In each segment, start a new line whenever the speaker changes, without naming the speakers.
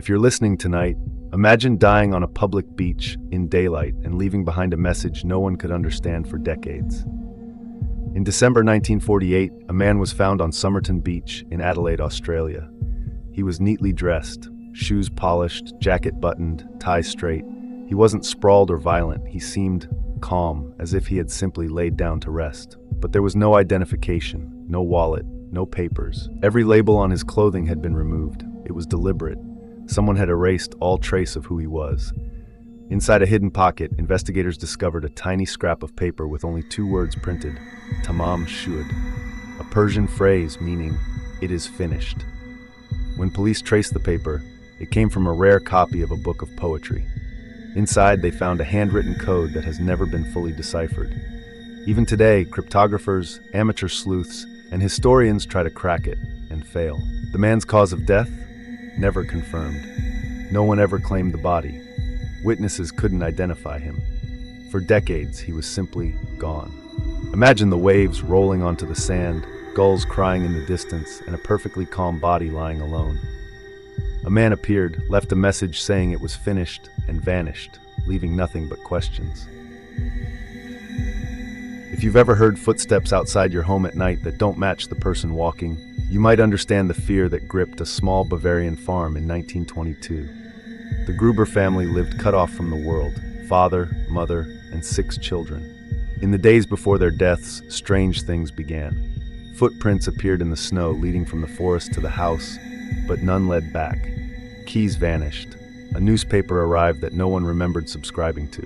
If you're listening tonight, imagine dying on a public beach in daylight and leaving behind a message no one could understand for decades. In December 1948, a man was found on Somerton Beach in Adelaide, Australia. He was neatly dressed, shoes polished, jacket buttoned, tie straight. He wasn't sprawled or violent. He seemed calm, as if he had simply laid down to rest. But there was no identification, no wallet, no papers. Every label on his clothing had been removed. It was deliberate. Someone had erased all trace of who he was. Inside a hidden pocket, investigators discovered a tiny scrap of paper with only 2 words printed, Tamam Shud, a Persian phrase meaning, "It is finished." When police traced the paper, it came from a rare copy of a book of poetry. Inside, they found a handwritten code that has never been fully deciphered. Even today, cryptographers, amateur sleuths, and historians try to crack it and fail. The man's cause of death? Never confirmed. No one ever claimed the body. Witnesses couldn't identify him. For decades, he was simply gone. Imagine the waves rolling onto the sand, gulls crying in the distance, and a perfectly calm body lying alone. A man appeared, left a message saying it was finished, and vanished, leaving nothing but questions. If you've ever heard footsteps outside your home at night that don't match the person walking, you might understand the fear that gripped a small Bavarian farm in 1922. The Gruber family lived cut off from the world, father, mother, and 6 children. In the days before their deaths, strange things began. Footprints appeared in the snow leading from the forest to the house, but none led back. Keys vanished. A newspaper arrived that no one remembered subscribing to.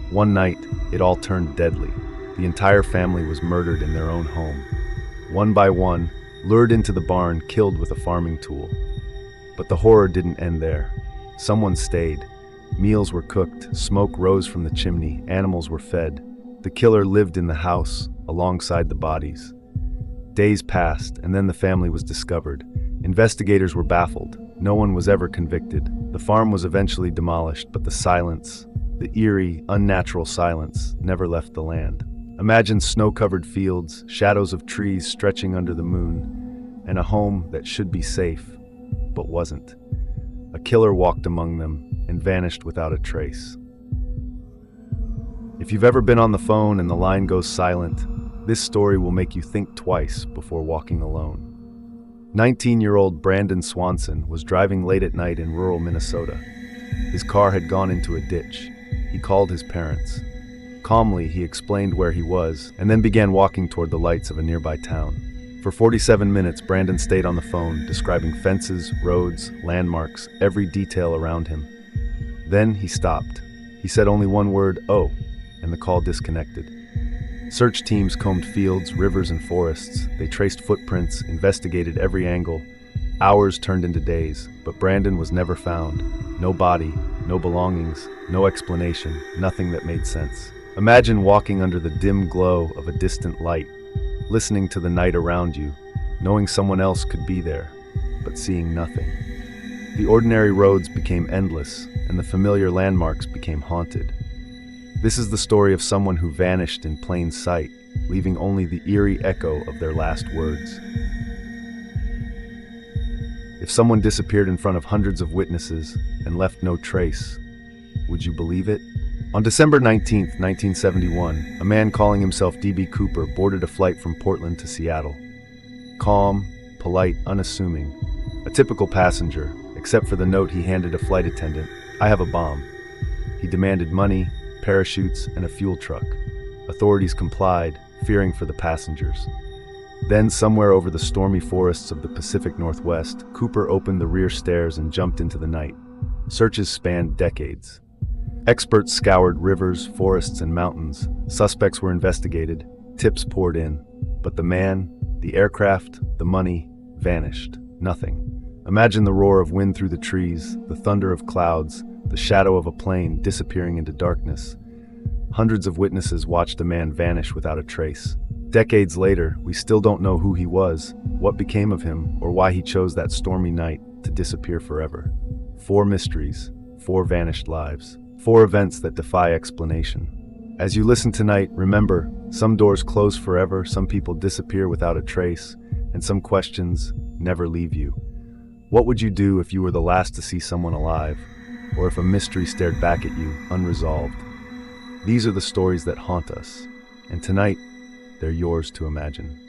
One night, it all turned deadly. The entire family was murdered in their own home. One by one, lured into the barn, killed with a farming tool. But the horror didn't end there. Someone stayed. Meals were cooked, smoke rose from the chimney, animals were fed. The killer lived in the house, alongside the bodies. Days passed, and then the family was discovered. Investigators were baffled. No one was ever convicted. The farm was eventually demolished, but the silence, the eerie, unnatural silence, never left the land. Imagine snow-covered fields, shadows of trees stretching under the moon, and a home that should be safe, but wasn't. A killer walked among them and vanished without a trace. If you've ever been on the phone and the line goes silent, this story will make you think twice before walking alone. 19-year-old Brandon Swanson was driving late at night in rural Minnesota. His car had gone into a ditch. He called his parents. Calmly, he explained where he was, and then began walking toward the lights of a nearby town. For 47 minutes, Brandon stayed on the phone, describing fences, roads, landmarks, every detail around him. Then he stopped. He said only one word, "Oh," and the call disconnected. Search teams combed fields, rivers, and forests. They traced footprints, investigated every angle. Hours turned into days, but Brandon was never found. No body, no belongings, no explanation, nothing that made sense. Imagine walking under the dim glow of a distant light, listening to the night around you, knowing someone else could be there, but seeing nothing. The ordinary roads became endless, and the familiar landmarks became haunted. This is the story of someone who vanished in plain sight, leaving only the eerie echo of their last words. If someone disappeared in front of hundreds of witnesses and left no trace, would you believe it? On December 19, 1971, a man calling himself D.B. Cooper boarded a flight from Portland to Seattle. Calm, polite, unassuming. A typical passenger, except for the note he handed a flight attendant. "I have a bomb." He demanded money, parachutes, and a fuel truck. Authorities complied, fearing for the passengers. Then, somewhere over the stormy forests of the Pacific Northwest, Cooper opened the rear stairs and jumped into the night. Searches spanned decades. Experts scoured rivers, forests, and mountains. Suspects were investigated. Tips poured in. But the man, the aircraft, the money, vanished. Nothing. Imagine the roar of wind through the trees, the thunder of clouds, the shadow of a plane disappearing into darkness. Hundreds of witnesses watched a man vanish without a trace. Decades later, we still don't know who he was, what became of him, or why he chose that stormy night to disappear forever. 4 mysteries, 4 vanished lives. 4 events that defy explanation. As you listen tonight, remember, some doors close forever, some people disappear without a trace, and some questions never leave you. What would you do if you were the last to see someone alive, or if a mystery stared back at you, unresolved? These are the stories that haunt us, and tonight, they're yours to imagine.